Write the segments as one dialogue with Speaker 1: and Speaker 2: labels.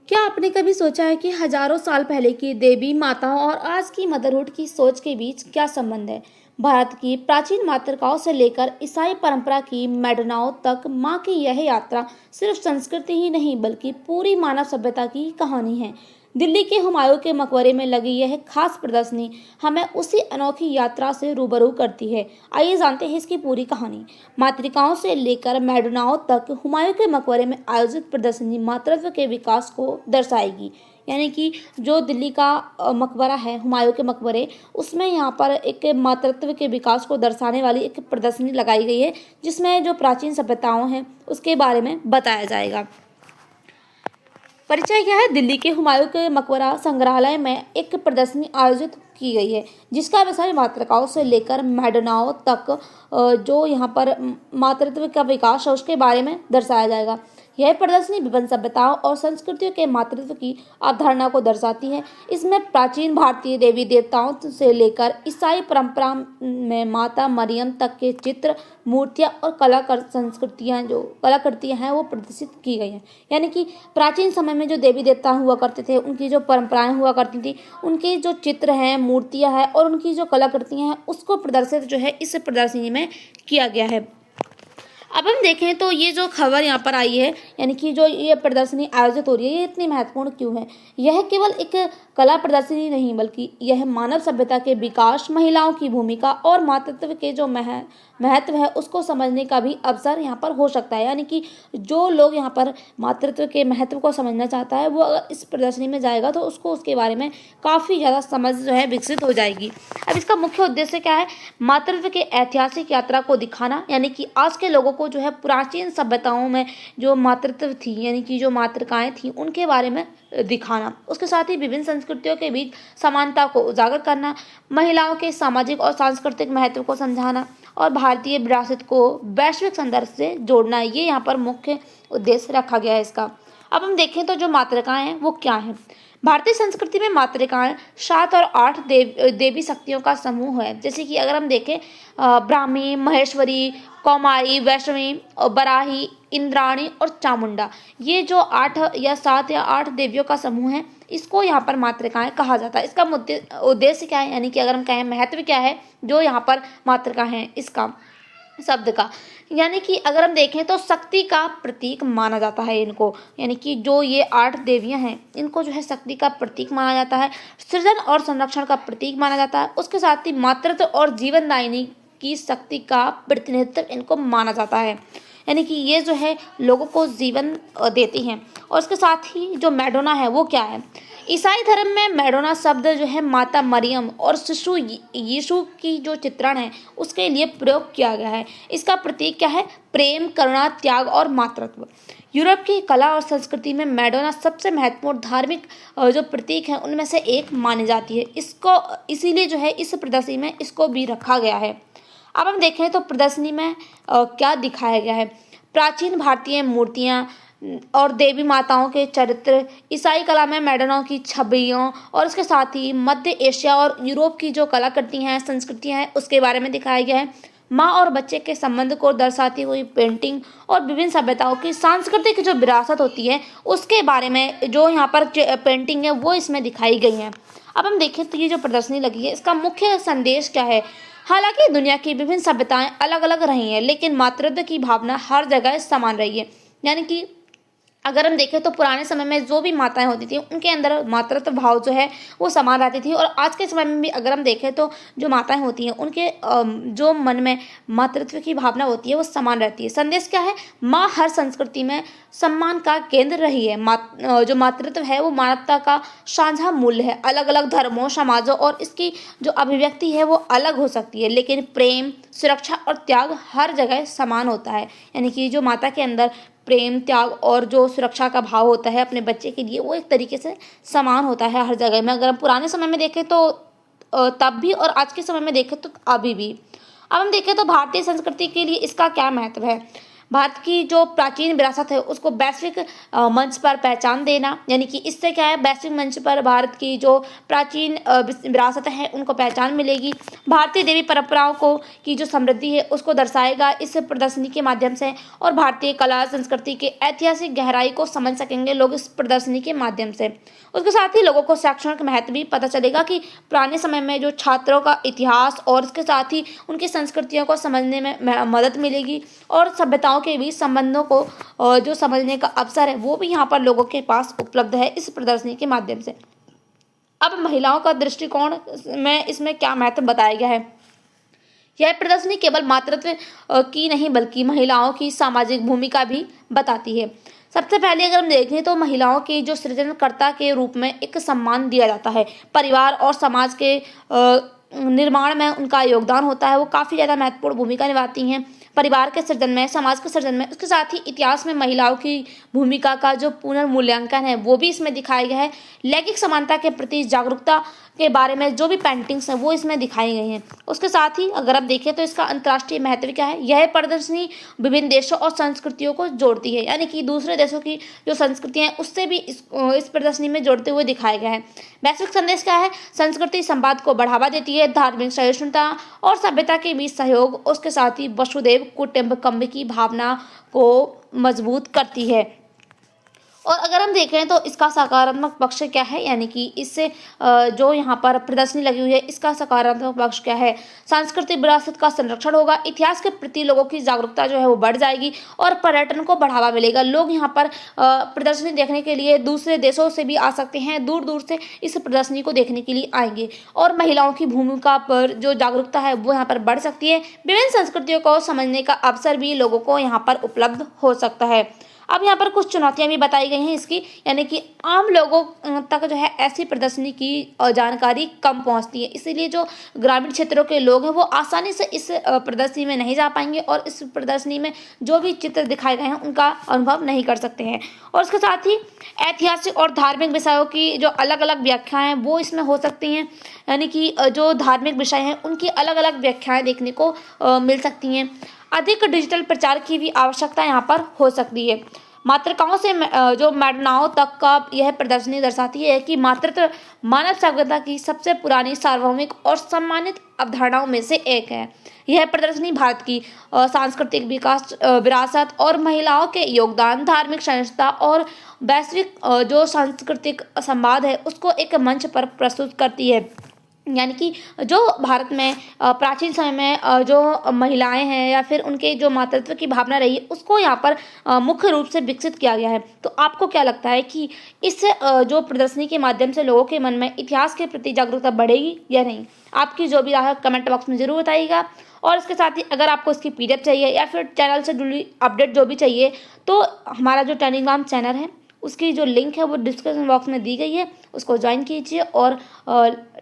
Speaker 1: क्या आपने कभी सोचा है कि हजारों साल पहले की देवी माताओं और आज की मदरहुड की सोच के बीच क्या संबंध है? भारत की प्राचीन मातृकाओं से लेकर ईसाई परंपरा की मैडोनाओं तक मां की यह यात्रा सिर्फ संस्कृति ही नहीं बल्कि पूरी मानव सभ्यता की कहानी है। दिल्ली के हुमायूं के मकबरे में लगी यह खास प्रदर्शनी हमें उसी अनोखी यात्रा से रूबरू करती है। आइए जानते हैं इसकी पूरी कहानी। मातृकाओं से लेकर मैडोनाओं तक हुमायूं के मकबरे में आयोजित प्रदर्शनी मातृत्व के विकास को दर्शाएगी। यानी कि जो दिल्ली का मकबरा है हुमायूं के मकबरे, उसमें यहाँ पर एक मातृत्व के विकास को दर्शाने वाली एक प्रदर्शनी लगाई गई है, जिसमें जो प्राचीन सभ्यताओं हैं उसके बारे में बताया जाएगा। परिचय क्या है? दिल्ली के हुमायूं के मकबरा संग्रहालय में एक प्रदर्शनी आयोजित की गई है, जिसका विषय मातृकाओं से लेकर मैडोनाओं तक जो यहाँ पर मातृत्व का विकास है उसके बारे में दर्शाया जाएगा। यह प्रदर्शनी विभिन्न सभ्यताओं और संस्कृतियों के मातृत्व की अवधारणा को दर्शाती है। इसमें प्राचीन भारतीय देवी देवताओं से लेकर ईसाई परंपरा में माता मरियम तक के चित्र, मूर्तियां और कलाकृतियां हैं वो प्रदर्शित की गई हैं। यानी कि प्राचीन समय में जो देवी देवता हुआ करते थे, उनकी जो परंपराएं हुआ करती थी, उनके जो चित्र हैं, मूर्तियां हैं और उनकी जो कलाकृतियां हैं उसको प्रदर्शित जो है इस प्रदर्शनी में किया गया है। अब हम देखें तो ये जो खबर यहाँ पर आई है, यानी कि जो ये प्रदर्शनी आयोजित हो रही है, ये इतनी महत्वपूर्ण क्यों है? यह केवल एक कला प्रदर्शनी नहीं बल्कि यह मानव सभ्यता के विकास, महिलाओं की भूमिका और मातृत्व के जो महत्व है उसको समझने का भी अवसर यहाँ पर हो सकता है। यानी कि जो लोग यहाँ पर मातृत्व के महत्व को समझना चाहता है वो अगर इस प्रदर्शनी में जाएगा तो उसको उसके बारे में काफ़ी ज़्यादा समझ जो है विकसित हो जाएगी। अब इसका मुख्य उद्देश्य क्या है? मातृत्व के ऐतिहासिक यात्रा को दिखाना, यानी कि आज के लोगों को जो है प्राचीन सभ्यताओं में जो मातृत्व थी, यानी कि जो मातृकाएं थी, उनके बारे में दिखाना। उसके साथ ही विभिन्न संस्कृतियों के बीच समानता को उजागर करना, महिलाओं के सामाजिक और सांस्कृतिक महत्व को समझाना और भारतीय विरासत को वैश्विक संदर्भ से जोड़ना, ये यहाँ पर मुख्य उद्देश्य रखा गया है इसका। अब हम देखें तो जो मातृकाएं हैं वो क्या हैं। भारतीय संस्कृति में मातृकाएं 7 और 8 देवी शक्तियों का समूह है। जैसे कि अगर हम देखें ब्राह्मी, महेश्वरी, कौमारी, वैष्णवी, बराही, इंद्राणी और चामुंडा, ये जो 8 या 7 या 8 देवियों का समूह है, इसको यहाँ पर मातृकाएं कहा जाता है। इसका उद्देश्य क्या है, यानी कि अगर हम कहें महत्व क्या है जो यहाँ पर मातृका है इसका शब्द का, यानी कि अगर हम देखें तो शक्ति का प्रतीक माना जाता है इनको। यानी कि जो ये 8 देवियां हैं इनको जो है शक्ति का प्रतीक माना जाता है, सृजन और संरक्षण का प्रतीक माना जाता है। उसके साथ ही मातृत्व और जीवनदायिनी की शक्ति का प्रतिनिधित्व इनको माना जाता है। यानी कि ये जो है लोगों को जीवन देती हैं। और उसके साथ ही जो मैडोना है वो क्या है? ईसाई धर्म में मैडोना शब्द जो है माता मरियम और शिशु यीशु की जो चित्रण है उसके लिए प्रयोग किया गया है। इसका प्रतीक क्या है? प्रेम, करुणा, त्याग और मातृत्व। यूरोप की कला और संस्कृति में मैडोना सबसे महत्वपूर्ण धार्मिक जो प्रतीक है उनमें से एक मानी जाती है। इसको इसीलिए जो है इस प्रदर्शनी में इसको भी रखा गया है। अब हम देखें तो प्रदर्शनी में क्या दिखाया गया है। प्राचीन भारतीय मूर्तियाँ और देवी माताओं के चरित्र, ईसाई कला में मैडोनाओं की छवियों और उसके साथ ही मध्य एशिया और यूरोप की जो कलाकृति हैं, संस्कृतियाँ हैं, उसके बारे में दिखाया गया है। माँ और बच्चे के संबंध को दर्शाती हुई पेंटिंग और विभिन्न सभ्यताओं की सांस्कृतिक जो विरासत होती है उसके बारे में जो यहाँ पर पेंटिंग है वो इसमें दिखाई गई है। अब हम देखें तो ये जो प्रदर्शनी लगी है इसका मुख्य संदेश क्या है? हालांकि दुनिया की विभिन्न सभ्यताएं अलग अलग रही हैं, लेकिन मातृत्व की भावना हर जगह समान रही है। यानी कि अगर हम देखें तो पुराने समय में जो भी माताएं होती थी उनके अंदर मातृत्व भाव जो है वो समान रहती थी, और आज के समय में भी अगर हम देखें तो जो माताएं होती हैं उनके जो मन में मातृत्व की भावना होती है वो समान रहती है। संदेश क्या है? माँ हर संस्कृति में सम्मान का केंद्र रही है। जो मातृत्व है वो मानवता का साझा मूल्य है। अलग अलग धर्मों, समाजों और इसकी जो अभिव्यक्ति है वो अलग हो सकती है, लेकिन प्रेम, सुरक्षा और त्याग हर जगह समान होता है। यानी कि जो माता के अंदर प्रेम, त्याग और जो सुरक्षा का भाव होता है अपने बच्चे के लिए वो एक तरीके से समान होता है हर जगह में। अगर हम पुराने समय में देखें तो तब भी और आज के समय में देखें तो अभी भी। अब हम देखें तो भारतीय संस्कृति के लिए इसका क्या महत्व है? भारत की जो प्राचीन विरासत है उसको वैश्विक मंच पर पहचान देना, यानी कि इससे क्या है, वैश्विक मंच पर भारत की जो प्राचीन विरासत है उनको पहचान मिलेगी। भारतीय देवी परंपराओं को की जो समृद्धि है उसको दर्शाएगा इस प्रदर्शनी के माध्यम से, और भारतीय कला संस्कृति के ऐतिहासिक गहराई को समझ सकेंगे लोग इस प्रदर्शनी के माध्यम से। उसके साथ ही लोगों को शैक्षणिक महत्व भी पता चलेगा कि पुराने समय में जो छात्रों का इतिहास और इसके साथ ही उनकी संस्कृतियों को समझने में मदद मिलेगी, और सभ्यताओं के बीच संबंधों को जो समझने का अवसर है वो भी यहाँ पर लोगों के पास उपलब्ध है इस प्रदर्शनी के माध्यम से। अब महिलाओं का दृष्टिकोण में इसमें क्या महत्व बताया गया है। यह प्रदर्शनी केवल मातृत्व की नहीं बल्कि महिलाओं की सामाजिक भूमिका भी बताती है। सबसे पहले अगर हम देखें तो महिलाओं की जो सृजनकर्ता के रूप में एक सम्मान दिया जाता है, परिवार और समाज के निर्माण में उनका योगदान होता है, वो काफ़ी ज़्यादा महत्वपूर्ण भूमिका निभाती हैं परिवार के सृजन में, समाज के सृजन में। उसके साथ ही इतिहास में महिलाओं की भूमिका का जो पुनर्मूल्यांकन है वो भी इसमें दिखाया गया है। लैंगिक समानता के प्रति जागरूकता के बारे में जो भी पेंटिंग्स हैं वो इसमें दिखाई गई हैं। उसके साथ ही अगर आप देखें तो इसका अंतर्राष्ट्रीय महत्व क्या है, यह प्रदर्शनी विभिन्न देशों और संस्कृतियों को जोड़ती है, यानी कि दूसरे देशों की जो संस्कृतियाँ हैं उससे भी इस प्रदर्शनी में जोड़ते हुए दिखाया गया है। वैश्विक संदेश क्या है, संस्कृति संवाद को बढ़ावा देती है, धार्मिक सहिष्णुता और सभ्यता के बीच सहयोग, उसके साथ ही वसुधैव कुटुंबकम की भावना को मजबूत करती है। और अगर हम देखें तो इसका सकारात्मक पक्ष क्या है, यानी कि इससे जो यहाँ पर प्रदर्शनी लगी हुई है इसका सकारात्मक पक्ष क्या है, सांस्कृतिक विरासत का संरक्षण होगा, इतिहास के प्रति लोगों की जागरूकता जो है वो बढ़ जाएगी और पर्यटन को बढ़ावा मिलेगा। लोग यहाँ पर प्रदर्शनी देखने के लिए दूसरे देशों से भी आ सकते हैं, दूर दूर से इस प्रदर्शनी को देखने के लिए आएंगे, और महिलाओं की भूमिका पर जो जागरूकता है वो यहाँ पर बढ़ सकती है। विभिन्न संस्कृतियों को समझने का अवसर भी लोगों को यहाँ पर उपलब्ध हो सकता है। अब यहाँ पर कुछ चुनौतियाँ भी बताई गई हैं इसकी, यानी कि आम लोगों तक जो है ऐसी प्रदर्शनी की जानकारी कम पहुँचती है, इसीलिए जो ग्रामीण क्षेत्रों के लोग हैं वो आसानी से इस प्रदर्शनी में नहीं जा पाएंगे और इस प्रदर्शनी में जो भी चित्र दिखाए गए हैं उनका अनुभव नहीं कर सकते हैं। और इसके साथ ही ऐतिहासिक और धार्मिक विषयों की जो अलग अलग व्याख्याएँ हैं वो इसमें हो सकती हैं, यानी कि जो धार्मिक विषय हैं उनकी अलग अलग व्याख्याएँ देखने को मिल सकती हैं। अधिक डिजिटल प्रचार की भी आवश्यकता यहाँ पर हो सकती है। मातृकाओं से जो मैडनाओं तक का यह प्रदर्शनी दर्शाती है कि मातृत्व मानव सभ्यता की सबसे पुरानी सार्वभौमिक और सम्मानित अवधारणाओं में से एक है। यह प्रदर्शनी भारत की सांस्कृतिक विकास विरासत और महिलाओं के योगदान, धार्मिक सहिष्णुता और वैश्विक जो सांस्कृतिक संवाद है उसको एक मंच पर प्रस्तुत करती है। यानी कि जो भारत में प्राचीन समय में जो महिलाएं हैं या फिर उनके जो मातृत्व की भावना रही है उसको यहाँ पर मुख्य रूप से विकसित किया गया है। तो आपको क्या लगता है कि इस जो प्रदर्शनी के माध्यम से लोगों के मन में इतिहास के प्रति जागरूकता बढ़ेगी या नहीं? आपकी जो भी राय है कमेंट बॉक्स में ज़रूर बताइएगा। और इसके साथ ही अगर आपको इसकी PDF चाहिए या फिर चैनल से जुड़ी अपडेट जो भी चाहिए तो हमारा जो टेलीग्राम चैनल है उसकी जो लिंक है वो डिस्क्रिप्शन बॉक्स में दी गई है, उसको ज्वाइन कीजिए और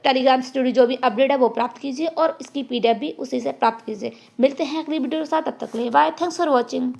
Speaker 1: टेलीग्राम से जुड़ी जो भी अपडेट है वो प्राप्त कीजिए और इसकी PDF भी उसी से प्राप्त कीजिए। मिलते हैं अगली वीडियो के साथ, तब तक के लिए बाय, थैंक्स फॉर वॉचिंग।